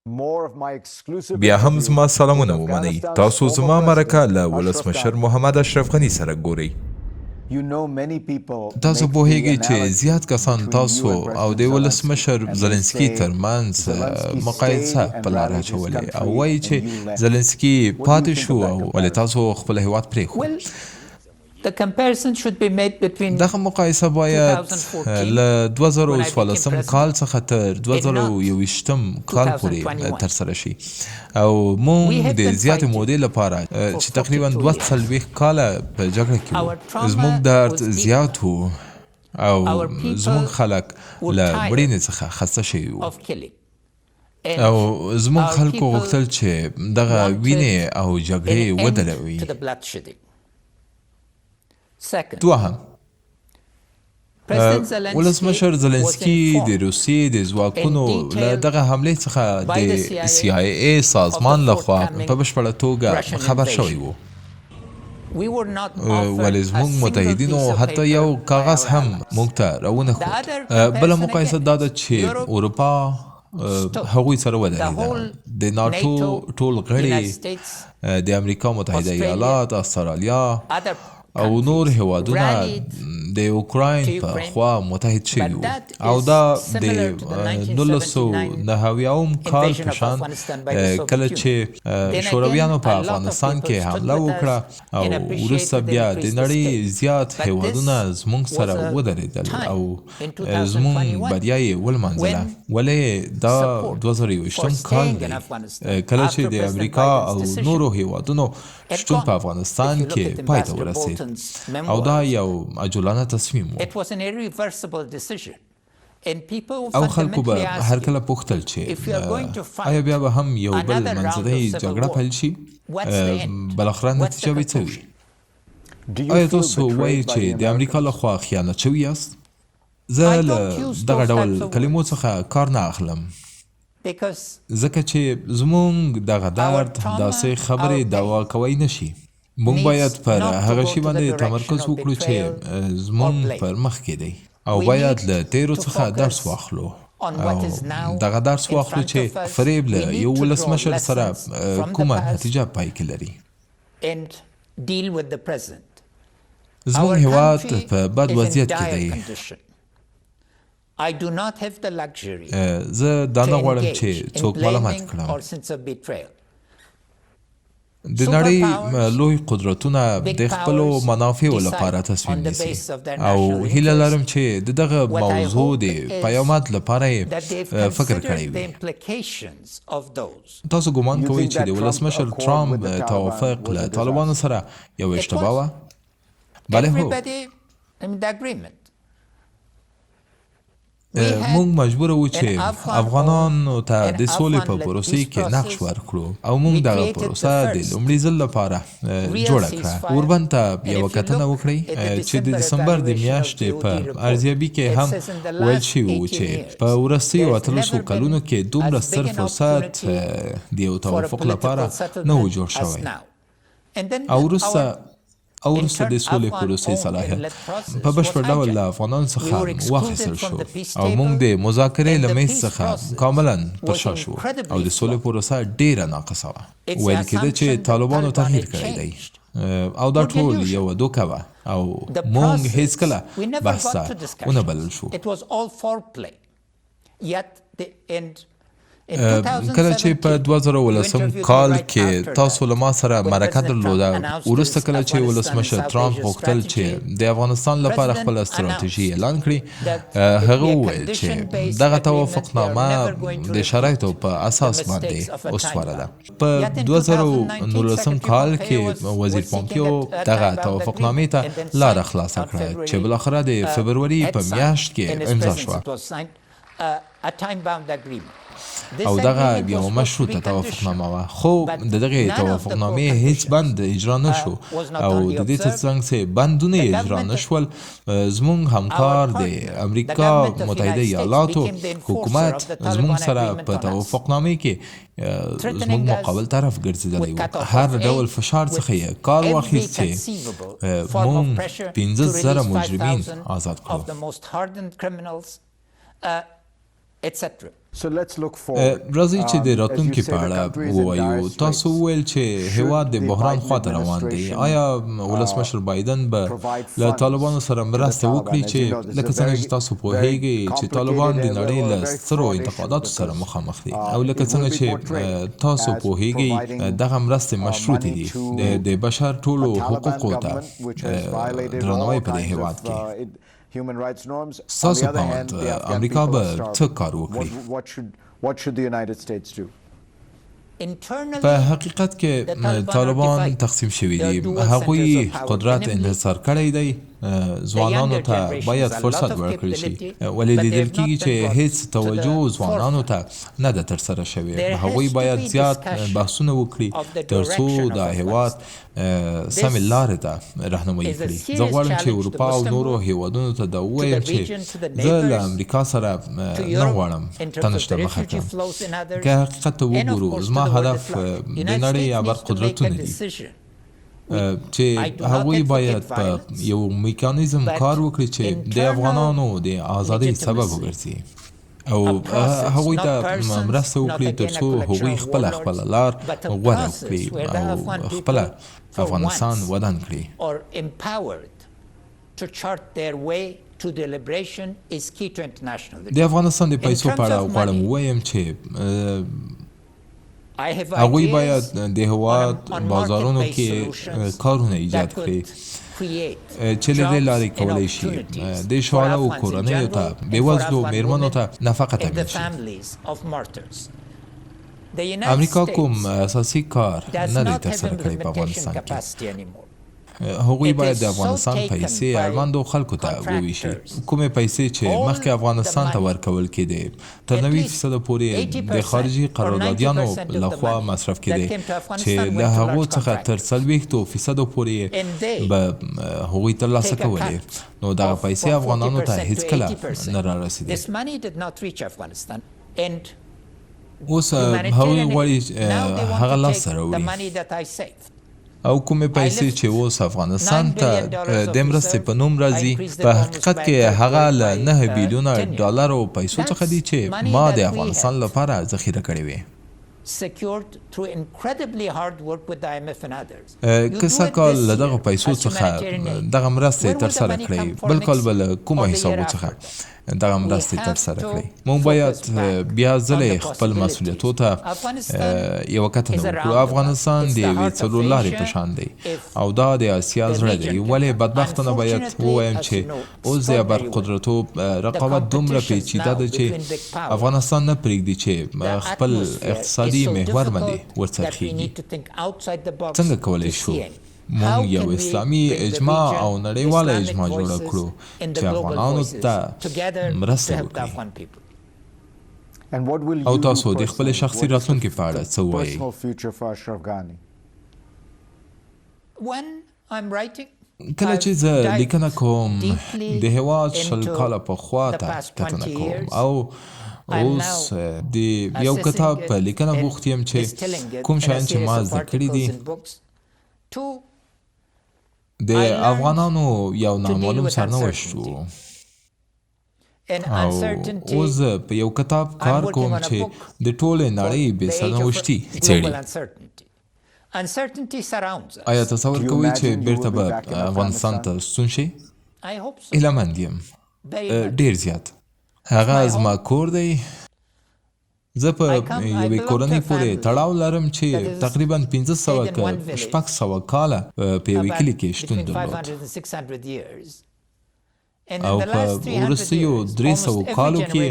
بیا هم زما سلامونه ومنئ. تاسو زما مرکه له ولسمشر محمد اشرف غني سره ګورئ. تاسو پوهیږئ چې زیات کسان تاسو او د ولسمشر زلنسکي ترمنځ مقایسه په لاره اچولې او وایي چې زلنسکي پاتې شو او ولې تاسو خپل هیواد پرېښود. دغه مقایسه باید له 2014 کال څخه تر 2021 کال پورې ترسره شي او موږ د زیاتې مودې لپاره چې تقریبا 42 کاله په جګړه کې وو، زموږ درد زیات و او زموږ خلک له مړینې څخه خسته شوي وو او زموږ خلکو غوښتل چې دغه وینې او جګړې ودروي. دوهم، ولسمشر زلنسکي د روسیې د ځواکونو له دغه حملې څخه د CIA سازمان لخوا په بشپړه توګه خبر شوی و، ولې زموږ متحدینو حتی یو کاغذ هم موږ ته راونه ښود. بله مقایسه دا ده چې اروپا هغوی سره ودرېده. د ناټو ټول غړي، د امریکا متحده ایالات، استرالیا او نور هیوادونه د اوکراین په خوا متحد شوي وو او دا د 1990 کال په شان کله چې شورویانو په افغانستان کې حمله وکړه او وروسته بیا د نړۍ زیات هیوادونه زموږ سره ودرېدل او زموږ بریا یې ولمانځله. ولې دا 2021 کال دی کله چې د امریکا او نورو هیوادونو شتون په افغانستان کې پای ته ورسېد او دا یو عجولانه تصمیم و او خلکو به هر کله پوښتل چې آیا بیا به هم یو بل منځنۍ جګړه پیل شي؟ بالاخره نتیجه به څه وي؟ آیا تاسو وایئ چې د امریکا لخوا خیانت شوي یاست؟ زه له دغه ډول کلمو څخه کار نه اخلم ځکه چې زموږ دغه درد داسې خبرې دعوا کوی نشي. موږ باید پر هغه شي باندې تمرکز وکړو چې زموږ پر مخ کې دی او باید له تیرو څخه درس واخلو او دغه درس واخلو چې فریب له یو ولسمشر سره کومه نتیجه پای کې لري. زموږ هیواد په بد وضعیت کې دی. زه دا نه غواړم چې څوک ملامت کړم. د نړۍ لوی قدرتونه د خپلو منافعو لپاره تصمیم نیسي او هیله لرم چې د دغه موضوع د پیامد لپاره فکر کړی وي. تاسو ګمان کوئ چې د ولسمشر ټرامپ توافق له طالبانو سره یو اشتباه وه؟ بله هو. موږ مجبور وو چې افغانانو ته د سولې په پروسې کې نقش ورکړو او موږ دغه پروسه د لومړي ځل لپاره جوړه کړه. اوربند ته یوه کتنه وکړئ چې د دسمبر د میاشتې په ارزیابي کې هم ویل شوي وو چې په وروستیو 18 کلونو کې دومره ستر فرصت د یو توافق لپاره نه و جوړ شوی او وروسته د سولې پروسې صلاحیت په بشپړ ډول له افغانانو څخه واخیستل شو او موږ د مذاکرې له میز څخه کاملا پر شا شو او د سولې پروسه ډیره ناقصه وه. ویل کېده چې طالبانو تغییر کړی دی او دا ټول یوه دوکه وه او موږ هیڅکله بحث ته ونه بلل شو. کله چې په 2019 کال کې تاسو له ما سره مرکه درلوده، وروسته کله چې ولسمشر ټرامپ غوښتل چې د افغانستان لپاره خپله ستراتیژي اعلان کړي، هغه وویل چې دغه توافقنامه د شرایطو په اساس باندې استواره ده. په 2019 کال کې وزیر پومپیو دغه توافقنامې ته لاره خلاصه کړه چې بالاخره د فبروري په میاشت کې امضا شوه او دغه یو مشروطه توافقنامه وه، خو د دغې توافقنامې هیڅ بند اجرا نه شو او د دې ترڅنګ چې بندونه اجرا نه شول، زموږ همکار د امریکا متحده ایالاتو حکومت زموږ سره په توافقنامې کې زموږ مقابل طرف ګرځېدلی و. هر ډول فشار څخه یې کار واخیست چې موږ 15,000 مجرمین آزاد کړو. راځئ چې د راتلونکي په اړه ووایو. تاسو وویل چې هیواد د بحران خواته روان دی. آیا ولسمشر بایدن به له طالبانو سره مرسته وکړي چې لکه څنګه چې تاسو پوهیږئ چې طالبان د نړۍ له سترو انتقاداتو سره مخامخ دي او لکه څنګه چې تاسو پوهیږئ دغه مرستې مشروطې دي د بشر ټولو حقوقو ته درناوی په دې هیواد کې. ستاسو په اند امریکا به څه کار وکړي؟ په حقیقت کې طالبان تقسیم شوي دي. هغوی قدرت انحصار کړی دی. ځوانانو ته باید فرصت ورکړل شي ولې لیدل کېږي چې هیڅ توجه ځوانانو ته نه ده ترسره شوې. هغوی باید زیات بحثونه وکړي تر څو د هیواد سمې لارې ته رهنمایي کړي. زه غواړم چې اروپا او نورو هیوادونو ته دا ووایم چې زه له امریکا سره نه غواړم تنشته مخه کړم. که حقیقت ته وګورو زما هدف د نړۍ یا برقدرتونه دي چې هغوی باید په یو میکانیزم کار وکړي چې د افغانانو د ازادۍ سبب وګرځي او هغوی ته مرسته وکړي تر څو هغوی خپله لار غوره کړي او خپله افغانستان ودان کړي. د افغانستان د پیسو په اړه غواړم ووایم چې هغوی باید د هیواد بازارونو کې کارونه ایجاد کړي چې له دې لارې کولی شي د شعراو او کورنیو ته بېوزلو مېرمنو ته نفقه تامین شي. امریکا کوم اساسي کار نه دی ترسره کړی په افغانستان کې. هغوی باید د افغانستان پیسې اړوندو خلکو ته وویشي. کومې پیسې چې مخکې افغانستان ته ورکول کېدې تر 90% پورې د خارجي قراردادیانو لخوا مصرف کېدې چې له هغو څخه تر 40% پورې به هغوی ترلاسه کولې. نو دغه پیسې افغانانو ته هیڅکله نه رارسېدې. اوس هغوی غواړي هغه لاسته راوړي او کومې پیسې چې اوس افغانستان ته د مرستې په نوم راځي په حقیقت کې هغه له 9 بیلیونه ډالرو پیسو څخه دي چې ما د افغانستان لپاره ذخیره کړې وې. که سږکال له دغه پیسو څخه دغه مرستې ترسره کړئ بل کال به له کومه حسابو څخه دغه مرستې ترسره کړئ. موږ باید بیا ځلې خپل مسؤلیتو ته یوه کتنه وکړو. افغانستان د یوې څلور لارې په شان دی او دا د اسیا زړه دی. ولې بدبختانه باید ووایم چې اوس د برقدرتو رقابت دومره پیچیده ده چې افغانستان نه پرېږدي چې خپل اقتصادي محور باندې ورڅرخېږي. څنګه کولی شو موږ یو اسلامي اجماع او نړیواله اجماع جوړه کړو چې افغانانو ته مرسته وکړي؟ او تاسو د خپل شخصي راتلونکي په اړه څه وایئ؟ کله چې زه لیکنه کوم د هیواد 20 کاله پخوا ته کتنه کوم او اوس د یو کتاب په لیکنه بوخت یم چې کوم شیان چې ما زده کړي دي د افغانانو یو نامعلوم سرنوشت و او اوس په یو کتاب کار کوم چې د ټولې نړۍ بې سرنوشتي څېړي. آیا تصور کوئ چې بیرته به افغانستان ته ستون شئ؟ هیله مند یم ډېر زیات. هغه زما کور دی. زه په یوې کورنۍ پورې تړاو لرم چې تقریبا 500 که 600 کاله په یوې کلي کې شتون درلود او په وروستیو 300 کالو کې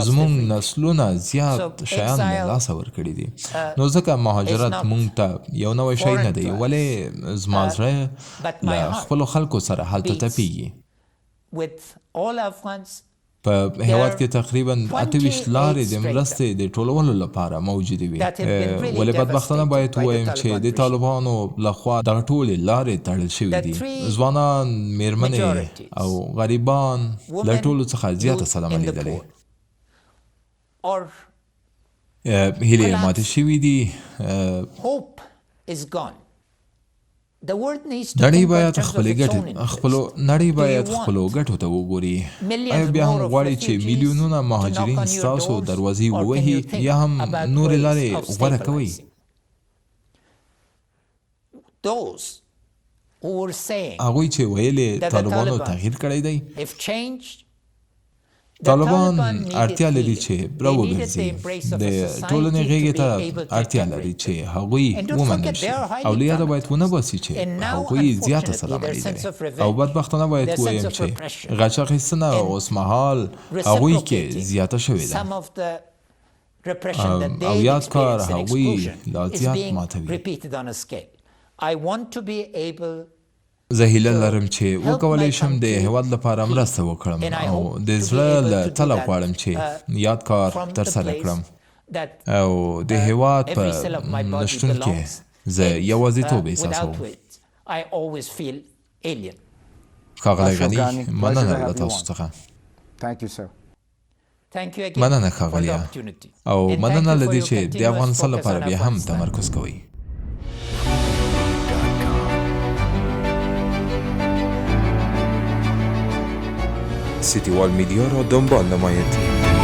زموږ نسلونه زیات شیان له لاسه ورکړي دي. نو ځکه مهاجرت موږ ته یو نوی شی نه دی ولې زما زړه له خپلو خلکو سره هلته تپېږي. په هیواد کې تقریبا 28 لارې د مرستې د ټولولو لپاره موجودې وي. ولې بدبختانه باید ووایم چې د طالبانو لخوا دغه ټولې لارې تړل شوي دي. ځوانان، میرمنې او غریبان له ټولو څخه زیاته صدمه لیدلې. هیلې ماتې شوي دي. نړۍ باید خپلو ګټو ته وګوري. آیا بیا هم غواړئ چې میلیونونه مهاجرین ستاسو دروازې ووهي یا هم نورې لارې غوره کوئ؟ هغوی چې ویلې طالبانو تغییر کړی دی، طالبان اړتیا لري چې راوګرځي، د ټولنې غېږې ته اړتیا لري چې هغوی ومنل شي، او له یاده باید ونه باسي چې هغوی زیاته صدمه لیدلې. او بدبختانه باید ووایم چې غچ اخیستنه اوس مهال هغوی کې زیاته شوې ده، او یاد کار هغوی لا زیات ماتوي. زه هیله لرم چې وکولی شم د هیواد لپاره مرسته وکړم، او د زړه له تله غواړم چې یاد کار ترسره کړم، او د هیواد په نشتون کې زه یوازیتوب احساسوم. ښاغلی غني، مننه له تاسو څخه. مننه ښاغلیه، او مننه له دې چې د افغانستان لپاره بیا هم تمرکز کوئ. سیتیوال میدیا را دنبال نمایید.